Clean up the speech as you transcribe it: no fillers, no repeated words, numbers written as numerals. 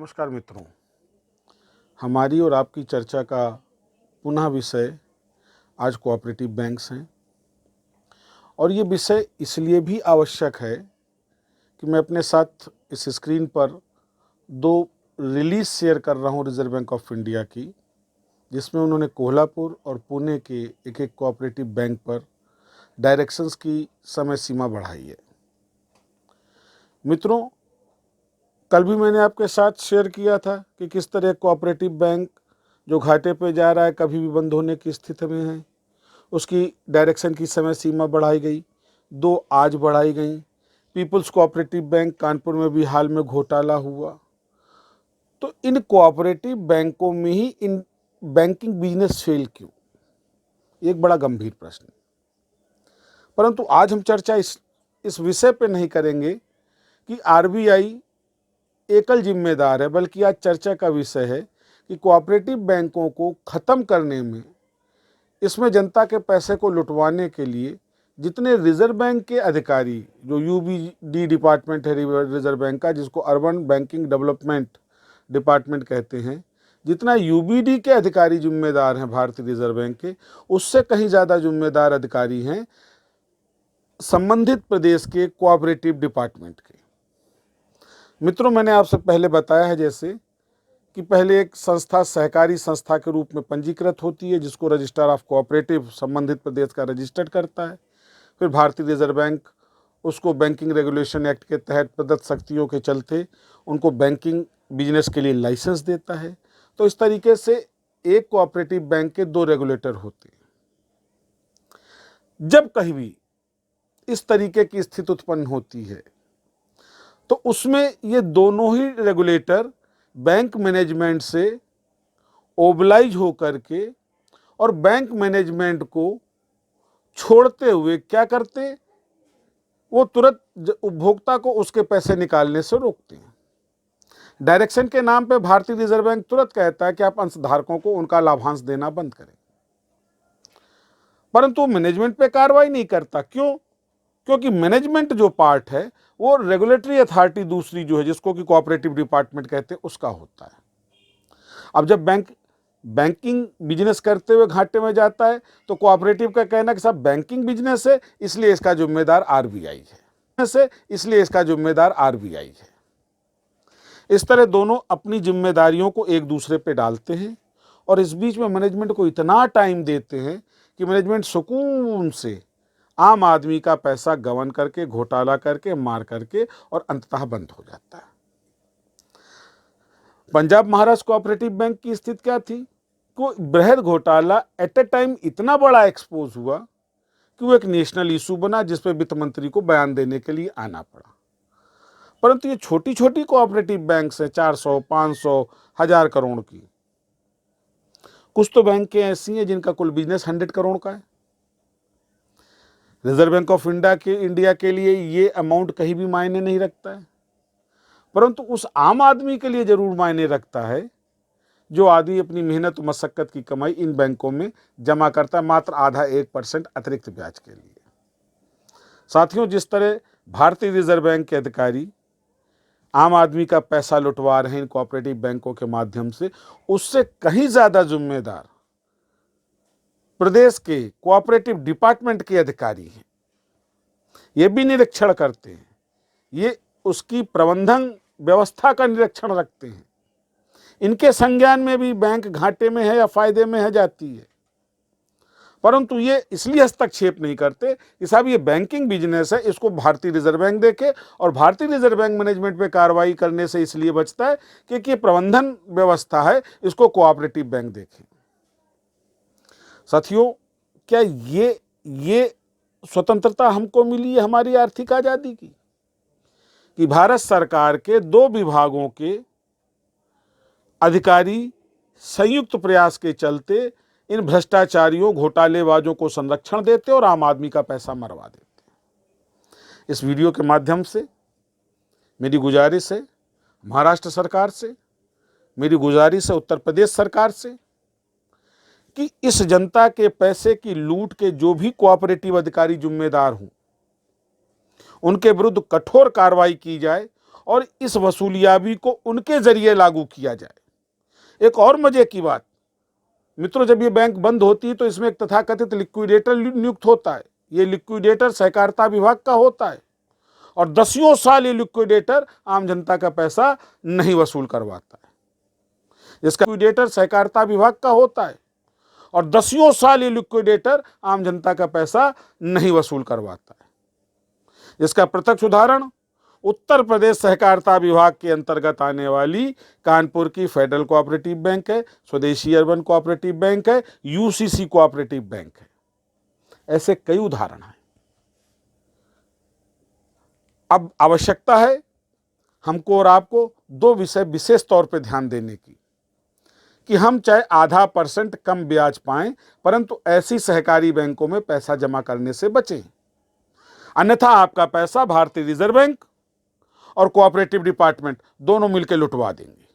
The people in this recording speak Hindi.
नमस्कार मित्रों, हमारी और आपकी चर्चा का पुनः विषय आज कोऑपरेटिव बैंक्स हैं और ये विषय इसलिए भी आवश्यक है कि मैं अपने साथ इस स्क्रीन पर दो रिलीज शेयर कर रहा हूँ रिजर्व बैंक ऑफ इंडिया की, जिसमें उन्होंने कोल्हापुर और पुणे के एक एक कोऑपरेटिव बैंक पर डायरेक्शंस की समय सीमा बढ़ाई है। मित्रों, कल भी मैंने आपके साथ शेयर किया था कि किस तरह कोऑपरेटिव बैंक जो घाटे पे जा रहा है, कभी भी बंद होने की स्थिति में है, उसकी डायरेक्शन की समय सीमा बढ़ाई गई, 2 आज बढ़ाई गई। पीपल्स कोऑपरेटिव बैंक कानपुर में भी हाल में घोटाला हुआ। तो इन कोऑपरेटिव बैंकों में ही इन बैंकिंग बिजनेस फेल क्यों, एक बड़ा गंभीर प्रश्न। परंतु आज हम चर्चा इस विषय पे नहीं करेंगे कि आरबीआई एकल जिम्मेदार है, बल्कि आज चर्चा का विषय है कि कोऑपरेटिव बैंकों को ख़त्म करने में, इसमें जनता के पैसे को लुटवाने के लिए जितने रिजर्व बैंक के अधिकारी, जो यूबीडी डिपार्टमेंट है रिजर्व बैंक का, जिसको अर्बन बैंकिंग डेवलपमेंट डिपार्टमेंट कहते हैं, जितना यूबीडी के अधिकारी जिम्मेदार हैं भारतीय रिजर्व बैंक के, उससे कहीं ज़्यादा जिम्मेदार अधिकारी हैं संबंधित प्रदेश के कोऑपरेटिव डिपार्टमेंट के। मित्रों, मैंने आपसे पहले बताया है जैसे कि पहले एक संस्था सहकारी संस्था के रूप में पंजीकृत होती है, जिसको रजिस्ट्रार ऑफ कोऑपरेटिव संबंधित प्रदेश का रजिस्टर्ड करता है। फिर भारतीय रिजर्व बैंक उसको बैंकिंग रेगुलेशन एक्ट के तहत प्रदत्त शक्तियों के चलते उनको बैंकिंग बिजनेस के लिए लाइसेंस देता है। तो इस तरीके से एक कोऑपरेटिव बैंक के 2 रेगुलेटर होते हैं। जब कहीं भी इस तरीके की स्थिति उत्पन्न होती है तो उसमें ये दोनों ही रेगुलेटर बैंक मैनेजमेंट से ओबलाइज होकर के और बैंक मैनेजमेंट को छोड़ते हुए क्या करते, वो तुरंत उपभोक्ता को उसके पैसे निकालने से रोकते हैं। डायरेक्शन के नाम पे भारतीय रिजर्व बैंक तुरंत कहता है कि आप अंशधारकों को उनका लाभांश देना बंद करें, परंतु मैनेजमेंट पे कार्रवाई नहीं करता। क्यों? क्योंकि मैनेजमेंट जो पार्ट है वो रेगुलेटरी अथॉरिटी दूसरी जो है, जिसको कि कोऑपरेटिव डिपार्टमेंट कहते हैं, उसका होता है। अब जब बैंकिंग बिजनेस करते हुए घाटे में जाता है तो कोऑपरेटिव का कहना कि साहब बैंकिंग बिजनेस है, इसलिए इसका जिम्मेदार आरबीआई है। इस तरह दोनों अपनी जिम्मेदारियों को एक दूसरे पे डालते हैं और इस बीच में मैनेजमेंट को इतना टाइम देते हैं कि मैनेजमेंट सुकून से आम आदमी का पैसा गबन करके, घोटाला करके, मार करके और अंततः बंद हो जाता है। पंजाब महाराष्ट्र कोऑपरेटिव बैंक की स्थिति क्या थी? को बृहद घोटाला एट ए टाइम इतना बड़ा एक्सपोज हुआ कि वो एक नेशनल इशू बना, जिस पर वित्त मंत्री को बयान देने के लिए आना पड़ा। परंतु ये छोटी छोटी कोऑपरेटिव बैंक्स हैं, 400, 500, 1000 करोड़ की। कुछ तो बैंकें ऐसी हैं जिनका कुल बिजनेस 100 करोड़ का है। रिजर्व बैंक ऑफ इंडिया के लिए ये अमाउंट कहीं भी मायने नहीं रखता है, परंतु उस आम आदमी के लिए जरूर मायने रखता है जो आदमी अपनी मेहनत मशक्कत की कमाई इन बैंकों में जमा करता है, मात्र आधा 1% अतिरिक्त ब्याज के लिए। साथियों, जिस तरह भारतीय रिजर्व बैंक के अधिकारी आम आदमी का पैसा लुटवा रहे हैं इन कोऑपरेटिव बैंकों के माध्यम से, उससे कहीं ज्यादा जिम्मेदार प्रदेश के कोऑपरेटिव डिपार्टमेंट के अधिकारी हैं। ये भी निरीक्षण करते हैं, ये उसकी प्रबंधन व्यवस्था का निरीक्षण रखते हैं। इनके संज्ञान में भी बैंक घाटे में है या फायदे में है जाती है, परंतु ये इसलिए हस्तक्षेप नहीं करते कि साहब ये बैंकिंग बिजनेस है, इसको भारतीय रिजर्व बैंक देखे, और भारतीय रिजर्व बैंक मैनेजमेंट पे कार्रवाई करने से इसलिए बचता है क्योंकि ये प्रबंधन व्यवस्था है, इसको कोऑपरेटिव बैंक देखे। साथियों, क्या ये स्वतंत्रता हमको मिली है हमारी आर्थिक आजादी की, कि भारत सरकार के 2 विभागों के अधिकारी संयुक्त प्रयास के चलते इन भ्रष्टाचारियों, घोटालेबाजों को संरक्षण देते और आम आदमी का पैसा मरवा देते। इस वीडियो के माध्यम से मेरी गुजारिश है महाराष्ट्र सरकार से, मेरी गुजारिश है उत्तर प्रदेश सरकार से कि इस जनता के पैसे की लूट के जो भी कोऑपरेटिव अधिकारी जिम्मेदार हों, उनके विरुद्ध कठोर कार्रवाई की जाए और इस वसूलियाबी को उनके जरिए लागू किया जाए। एक और मजे की बात मित्रों, जब ये बैंक बंद होती है तो इसमें एक तथाकथित लिक्विडेटर नियुक्त होता है। ये लिक्विडेटर सहकारिता विभाग का होता है और 10 साल ये लिक्विडेटर आम जनता का पैसा नहीं वसूल करवाता है। इसका लिक्विडेटर सहकारिता विभाग का होता है और 10 साल ये लिक्विडेटर आम जनता का पैसा नहीं वसूल करवाता है। इसका प्रत्यक्ष उदाहरण उत्तर प्रदेश सहकारिता विभाग के अंतर्गत आने वाली कानपुर की फेडरल कोऑपरेटिव बैंक है, स्वदेशी अर्बन कोऑपरेटिव बैंक है, यूसीसी कोऑपरेटिव बैंक है। ऐसे कई उदाहरण हैं। अब आवश्यकता है हमको और आपको दो विषय विशेष तौर पे ध्यान देने की कि हम चाहे आधा % कम ब्याज पाएं, परंतु ऐसी सहकारी बैंकों में पैसा जमा करने से बचें, अन्यथा आपका पैसा भारतीय रिजर्व बैंक और कोऑपरेटिव डिपार्टमेंट दोनों मिलकर लुटवा देंगे।